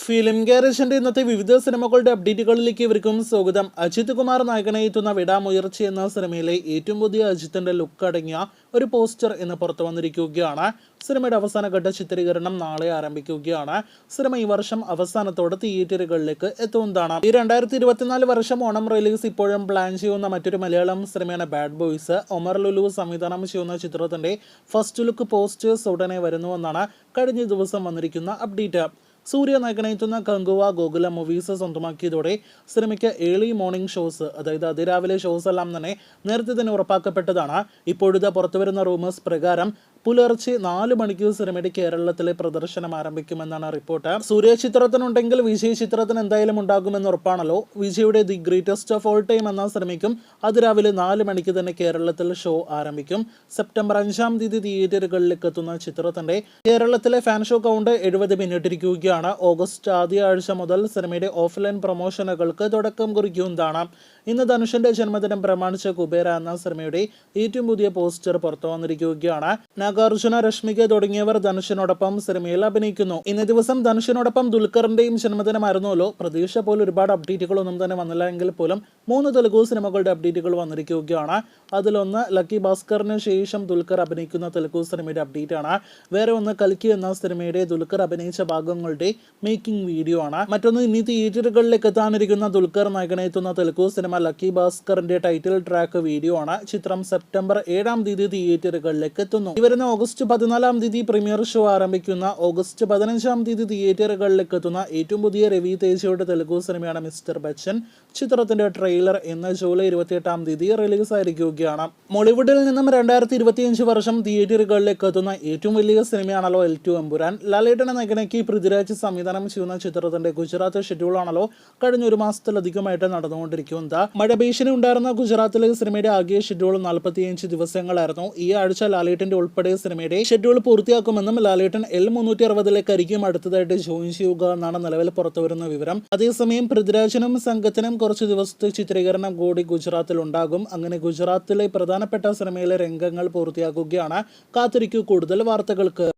Film ഗാരേജിന്റെ ഇന്നത്തെ വിവിധ സിനിമകളുടെ അപ്ഡേറ്റുകളിലേക്ക് ഇവർക്കും സ്വാഗതം. അജിത് കുമാർ നായകനെത്തുന്ന വിടാമുയർച്ച എന്ന സിനിമയിലെ ഏറ്റവും പുതിയ അജിത്തിന്റെ ലുക്ക് അടങ്ങിയ ഒരു പോസ്റ്റർ ഇന്ന് പുറത്തു വന്നിരിക്കുകയാണ്. സിനിമയുടെ അവസാനഘട്ട ചിത്രീകരണം നാളെ ആരംഭിക്കുകയാണ്. സിനിമ ഈ വർഷം അവസാനത്തോടെ തിയേറ്ററുകളിലേക്ക് എത്തുന്നതാണ്. ഈ 2024 വർഷം ഓണം റിലീസ് ഇപ്പോഴും പ്ലാൻ ചെയ്യുന്ന മറ്റൊരു മലയാളം സിനിമയാണ് ബാഡ് ബോയ്സ്. ഒമർ ലുലു സംവിധാനം ചെയ്യുന്ന ചിത്രത്തിന്റെ ഫസ്റ്റ് ലുക്ക് പോസ്റ്റേഴ്സ് ഉടനെ വരുന്നുവെന്നാണ് കഴിഞ്ഞ ദിവസം വന്നിരിക്കുന്ന അപ്ഡേറ്റ്. സൂര്യ നായകനെത്തുന്ന കങ്കുവ ഗോകുല മൂവീസ് സ്വന്തമാക്കിയതോടെ സിനിമയ്ക്ക് ഏർലി മോർണിംഗ് ഷോസ്, അതായത് അതിരാവിലെ ഷോസ് എല്ലാം തന്നെ നേരത്തെ തന്നെ ഉറപ്പാക്കപ്പെട്ടതാണ്. ഇപ്പോഴത്തെ പുറത്തുവരുന്ന റൂമേഴ്സ് പ്രകാരം പുലർച്ചെ 4 മണിക്ക് സിനിമയുടെ കേരളത്തിലെ പ്രദർശനം ആരംഭിക്കുമെന്നാണ് റിപ്പോർട്ട്. സൂര്യ ചിത്രത്തിനുണ്ടെങ്കിൽ വിജയ് ചിത്രത്തിന് എന്തായാലും ഉണ്ടാകുമെന്ന് ഉറപ്പാണല്ലോ. വിജയുടെ the greatest of all time എന്ന സിനിമയ്ക്കും അതിരാവിലെ 4 മണിക്ക് തന്നെ കേരളത്തിൽ ഷോ ആരംഭിക്കും. സെപ്റ്റംബർ 5-ാം തീയതി തിയേറ്ററുകളിലേക്ക് എത്തുന്ന ചിത്രത്തിന്റെ കേരളത്തിലെ ഫാൻ ഷോ കൗണ്ട് 70 പിന്നിട്ടിരിക്കുകയാണ്. ഓഗസ്റ്റ് ആദ്യ ആഴ്ച മുതൽ സിനിമയുടെ ഓഫ്ലൈൻ പ്രൊമോഷനുകൾക്ക് തുടക്കം കുറിക്കുന്നതാണ്. ഇന്ന് ധനുഷിന്റെ ജന്മദിനം പ്രമാണിച്ച് കുബേര എന്ന സിനിമയുടെ ഏറ്റവും പുതിയ പോസ്റ്റർ പുറത്തു വന്നിരിക്കുകയാണ്. നാഗാർജുന, രശ്മിക തുടങ്ങിയവർ ധനുഷിനോടൊപ്പം സിനിമയിൽ അഭിനയിക്കുന്നു. ഇന്നേ ദിവസം ധനുഷിനോടൊപ്പം ദുൽഖറിന്റെയും ജന്മദിനമായിരുന്നല്ലോ. പ്രതീക്ഷ പോലെ ഒരുപാട് അപ്ഡേറ്റുകളൊന്നും തന്നെ വന്നില്ല എങ്കിൽ പോലും 3 തെലുഗു സിനിമകളുടെ അപ്ഡേറ്റുകൾ വന്നിരിക്കുകയാണ്. അതിലൊന്ന് ലക്കി ഭാസ്കറിന് ശേഷം ദുൽഖർ അഭിനയിക്കുന്ന തെലുഗു സിനിമയുടെ അപ്ഡേറ്റ് ആണ്. വേറെ ഒന്ന് കൽക്കി എന്ന സിനിമയുടെ ദുൽഖർ അഭിനയിച്ച ഭാഗങ്ങളുടെ മേക്കിംഗ് വീഡിയോ ആണ്. മറ്റൊന്ന് ഇനി തിയേറ്ററുകളിലേക്ക് എത്താനിരിക്കുന്ന ദുൽഖർ നായകനെത്തുന്ന തെലുഗു സിനിമ ലക്കി ഭാസ്കറിന്റെ ടൈറ്റിൽ ട്രാക്ക് വീഡിയോ ആണ്. ചിത്രം സെപ്റ്റംബർ 7-ാം തീയതി തിയേറ്ററുകളിലേക്ക് എത്തുന്നു. വരുന്ന ഓഗസ്റ്റ് 14-ാം തീയതി പ്രീമിയർ ഷോ ആരംഭിക്കുന്ന ഓഗസ്റ്റ് 15-ാം തീയതി തിയേറ്ററുകളിലേക്ക് എത്തുന്ന ഏറ്റവും പുതിയ രവി തേജയുടെ തെലുഗു സിനിമയാണ് മിസ്റ്റർ ബച്ചൻ. ചിത്രത്തിന്റെ ട്രെയിലർ ഇന്ന് ജൂലൈ 28-ാം തീയതി റിലീസ് ആയിരിക്കുകയാണ്. മോളിവുഡിൽ നിന്നും 2025 വർഷം തിയേറ്ററുകളിലേക്ക് എത്തുന്ന ഏറ്റവും വലിയ സിനിമയാണല്ലോ L2 എമ്പുരാൻ. ലാലേട്ടനെ നായകനാക്കി പൃഥ്വിരാജ് സംവിധാനം ചെയ്യുന്ന ചിത്രത്തിന്റെ ഗുജറാത്ത് ഷെഡ്യൂൾ ആണല്ലോ കഴിഞ്ഞ ഒരു മാസത്തിലധികമായിട്ട് നടന്നുകൊണ്ടിരിക്കുന്നത്. മഴ ഭീഷണി ഉണ്ടായിരുന്ന ഗുജറാത്തിലെ സിനിമയുടെ ആകെ ഷെഡ്യൂൾ 45 ദിവസങ്ങളായിരുന്നു. ഈ ആഴ്ച ലാലേട്ടന്റെ ഉൾപ്പെടെ സിനിമയുടെ ഷെഡ്യൂൾ പൂർത്തിയാക്കുമെന്നും ലാലേട്ടൻ L360-ലേക്കായിരിക്കും അടുത്തതായിട്ട് ജോയിൻ ചെയ്യുക എന്നാണ് നിലവിൽ പുറത്തുവരുന്ന വിവരം. അതേസമയം പൃഥ്വിരാജിനും സംഘത്തിനും കുറച്ച് ദിവസത്തെ ചിത്രീകരണം കൂടി ഗുജറാത്തിൽ ഉണ്ടാകും. അങ്ങനെ ഗുജറാത്തിലെ പ്രധാനപ്പെട്ട സിനിമയിലെ രംഗങ്ങൾ പൂർത്തിയാക്കുകയാണ്. കാത്തിരിക്കൂ കൂടുതൽ വാർത്തകൾക്ക്.